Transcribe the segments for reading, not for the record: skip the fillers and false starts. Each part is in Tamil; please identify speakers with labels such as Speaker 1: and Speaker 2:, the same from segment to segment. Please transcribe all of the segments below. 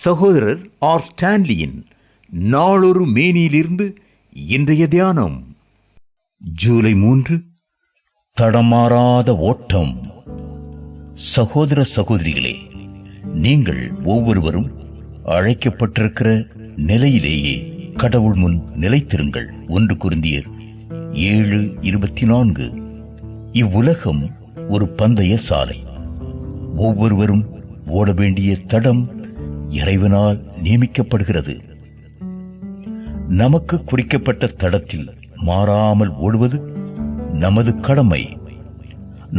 Speaker 1: சகோதரர் ஆர் ஸ்டான்லியின் நாளொரு மேனியிலிருந்து இன்றைய தியானம். ஜூலை 3. தடமாறாத ஓட்டம். சகோதர சகோதரிகளே, நீங்கள் ஒவ்வொருவரும் அழைக்கப்பட்டிருக்கிற நிலையிலேயே கடவுள் முன் நிலைத்திருங்கள். 1 கொரிந்தியர் 7:24. இவ்வுலகம் ஒரு பந்தய சாலை. ஒவ்வொருவரும் ஓட வேண்டிய தடம் இறைவனால் நியமிக்கப்படுகிறது. நமக்கு குறிக்கப்பட்ட தடத்தில் மாறாமல் ஓடுவது நமது கடமை.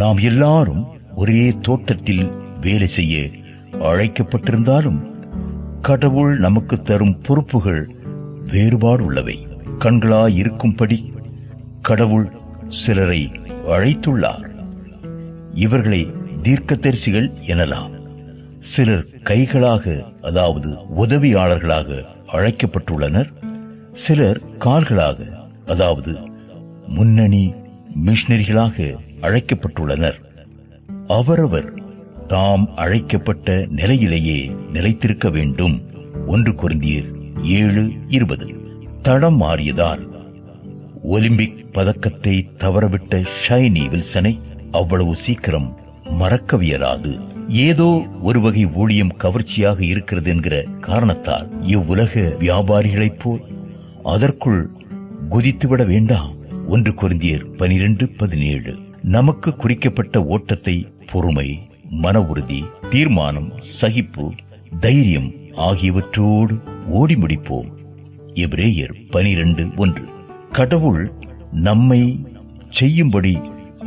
Speaker 1: நாம் எல்லாரும் ஒரே தோட்டத்தில் வேலை செய்ய அழைக்கப்பட்டிருந்தாலும் கடவுள் நமக்கு தரும் பொறுப்புகள் வேறுபாடு உள்ளவை. கண்களாய் இருக்கும்படி கடவுள் சிலரை அழைத்துள்ளார். இவர்களை தீர்க்கதரிசிகள் எனலாம். சிலர் கைகளாக, அதாவது உதவியாளர்களாக அழைக்கப்பட்டுள்ளனர். சிலர் கால்களாக, அதாவது முன்னணி மிஷனரிகளாக அழைக்கப்பட்டுள்ளனர். அவரவர் தாம் அழைக்கப்பட்ட நிலையிலேயே நிலைத்திருக்க வேண்டும். 1 கொரிந்தியர் 7:20. தடம் மாறியதால் ஒலிம்பிக் பதக்கத்தை தவறவிட்ட ஷைனி வில்சனை அவ்வளவு சீக்கிரம் மறக்கவியலாது. ஏதோ ஒரு வகை ஊழியம் கவர்ச்சியாக இருக்கிறது என்கிற காரணத்தால் இவ்வுலக வியாபாரிகளைப் போல் அதற்குள் குதித்துவிட வேண்டாம். 1 கொரிந்தியர் 12:17. நமக்கு குறிக்கப்பட்ட ஓட்டத்தை பொறுமை, மன உறுதி, தீர்மானம், சகிப்பு, தைரியம் ஆகியவற்றோடு ஓடி முடிப்போம். எபிரேயர் 12:1. கடவுள் நம்மை செய்யும்படி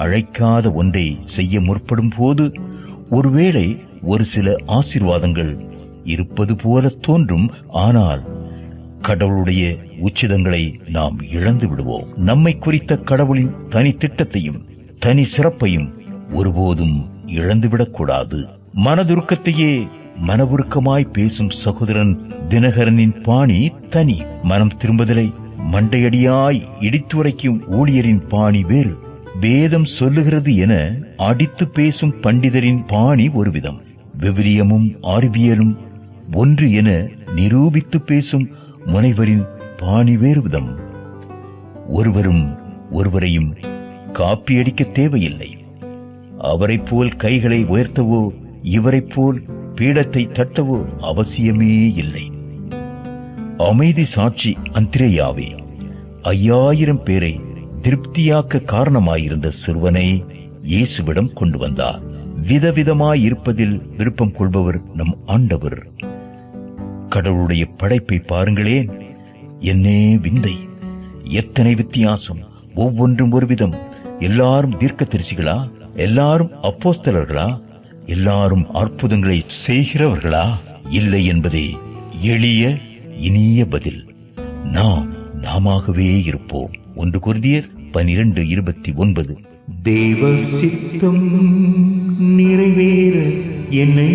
Speaker 1: அழைக்காத ஒன்றை செய்ய முற்படும் போது ஒருவேளை ஒரு சில ஆசீர்வாதங்கள் இருப்பது போல தோன்றும். ஆனால் கடவுளுடைய உச்சிதங்களை நாம் இழந்து விடுவோம். நம்மை குறித்த கடவுளின் தனி திட்டத்தையும் தனி சிறப்பையும் ஒருபோதும் இழந்துவிடக்கூடாது. மனதுருக்கத்தையே மனவுருக்கமாய் பேசும் சகோதரன் தினகரனின் பாணி தனி. மனம் திரும்புதலை மண்டையடியாய் இடித்துரைக்கும் ஊழியரின் பாணி வேறு. வேதம் சொல்லுகிறது என அடித்து பேசும் பண்டிதரின் பாணி ஒரு விதம். விவிலியமும் அறிவியலும் ஒன்று என நிரூபித்து பேசும் முனைவரின் பாணி வேறு விதம். ஒருவரும் ஒருவரையும் காப்பியடிக்க தேவையில்லை. அவரை போல் கைகளை உயர்த்தவோ இவரை போல் பீடத்தை தட்டவோ அவசியமே இல்லை. அமைதி சாட்சி அந்திரேயாவே 5000 பேரை திருப்தியாக்க காரணமாயிருந்த சிறுவனை இயேசுவிடம் கொண்டு வந்தார். விதவிதமாயிருப்பதில் விருப்பம் கொள்பவர் நம் ஆண்டவர். கடவுளுடைய படைப்பை பாருங்களேன், என்னே விந்தை, எத்தனை வித்தியாசம்! ஒவ்வொன்றும் ஒரு விதம். எல்லாரும் தீர்க்கதரிசிகளா? எல்லாரும் அப்போஸ்தலர்களா? எல்லாரும் அற்புதங்களை செய்கிறவர்களா? இல்லை என்பதே எளிய இனிய பதில். நாம் நாமாகவே இருப்போம். 1 கொரிந்தியர் 12:29. தேவ சித்தம் நிறைவேற என்னை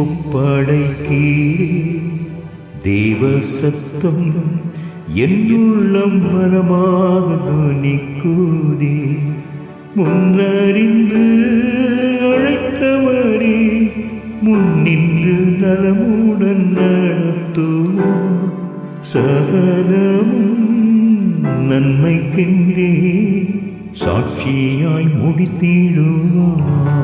Speaker 1: ஒப்படைக்கீரே. தேவ சத்தம் என் உள்ளம் பலமாக துணிக்குதே. முன்னறிந்து அழைத்தவரே, முன்னின்று நலமுடன் நடத்துவோம். சகலமும் நன்மைக்கென்றே சாட்சியாய் முடித்திடுவார்.